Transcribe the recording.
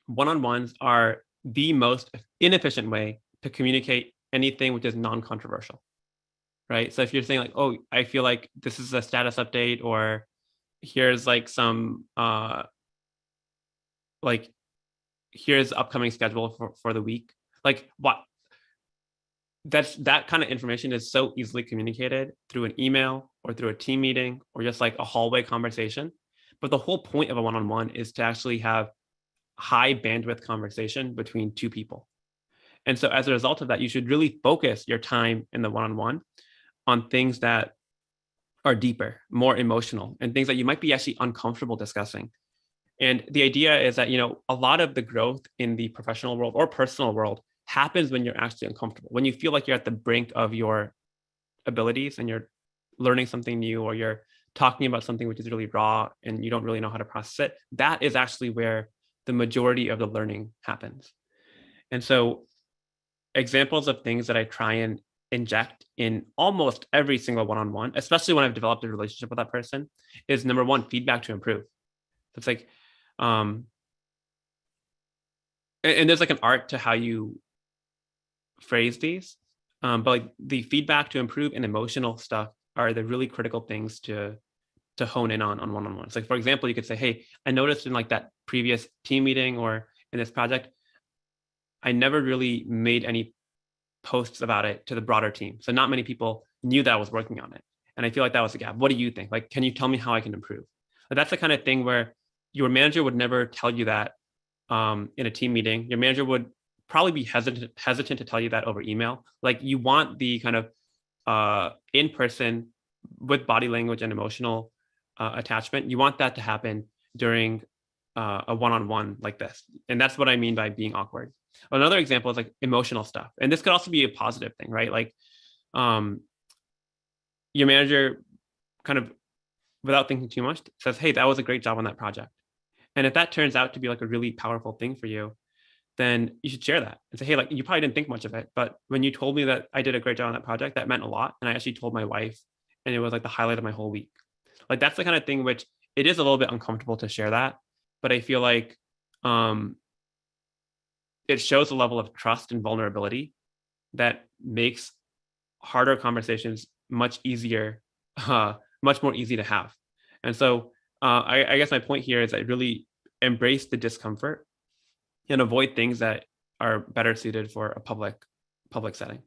one-on-ones are the most inefficient way to communicate anything which is non-controversial, right? So if you're saying like, oh, I feel like this is a status update, or here's like some like here's upcoming schedule for the week, like what that kind of information is so easily communicated through an email or through a team meeting or just like a hallway conversation. But the whole point of a one-on-one is to actually have high bandwidth conversation between two people. And so as a result of that, you should really focus your time in the one-on-one on things that are deeper, more emotional, and things that you might be actually uncomfortable discussing. And the idea is that, a lot of the growth in the professional world or personal world happens when you're actually uncomfortable, when you feel like you're at the brink of your abilities and you're learning something new, or you're talking about something which is really raw and you don't really know how to process it. That is actually where the majority of the learning happens. And so examples of things that I try and inject in almost every single one-on-one, especially when I've developed a relationship with that person, is number one, feedback to improve. So it's like, and there's like an art to how you phrase these, but like the feedback to improve and emotional stuff are the really critical things to hone in on one-on-ones. Like, for example, you could say, hey, I noticed in like that previous team meeting or in this project, I never really made any posts about it to the broader team. So not many people knew that I was working on it. And I feel like that was a gap. What do you think? Like, can you tell me how I can improve? But that's the kind of thing where your manager would never tell you that in a team meeting. Your manager would probably be hesitant to tell you that over email. Like, you want the kind of in person with body language and emotional attachment. You want that to happen during a one-on-one like this. And that's what I mean by being awkward. Another example is like emotional stuff. And this could also be a positive thing, right? Like your manager kind of, without thinking too much, says, hey, that was a great job on that project. And if that turns out to be like a really powerful thing for you, then you should share that and say, hey, like, you probably didn't think much of it, but when you told me that I did a great job on that project, that meant a lot. And I actually told my wife, and it was like the highlight of my whole week. Like, that's the kind of thing which it is a little bit uncomfortable to share that, but I feel like it shows a level of trust and vulnerability that makes harder conversations much easier, much more easy to have. And so I guess my point here is I really embrace the discomfort and avoid things that are better suited for a public setting.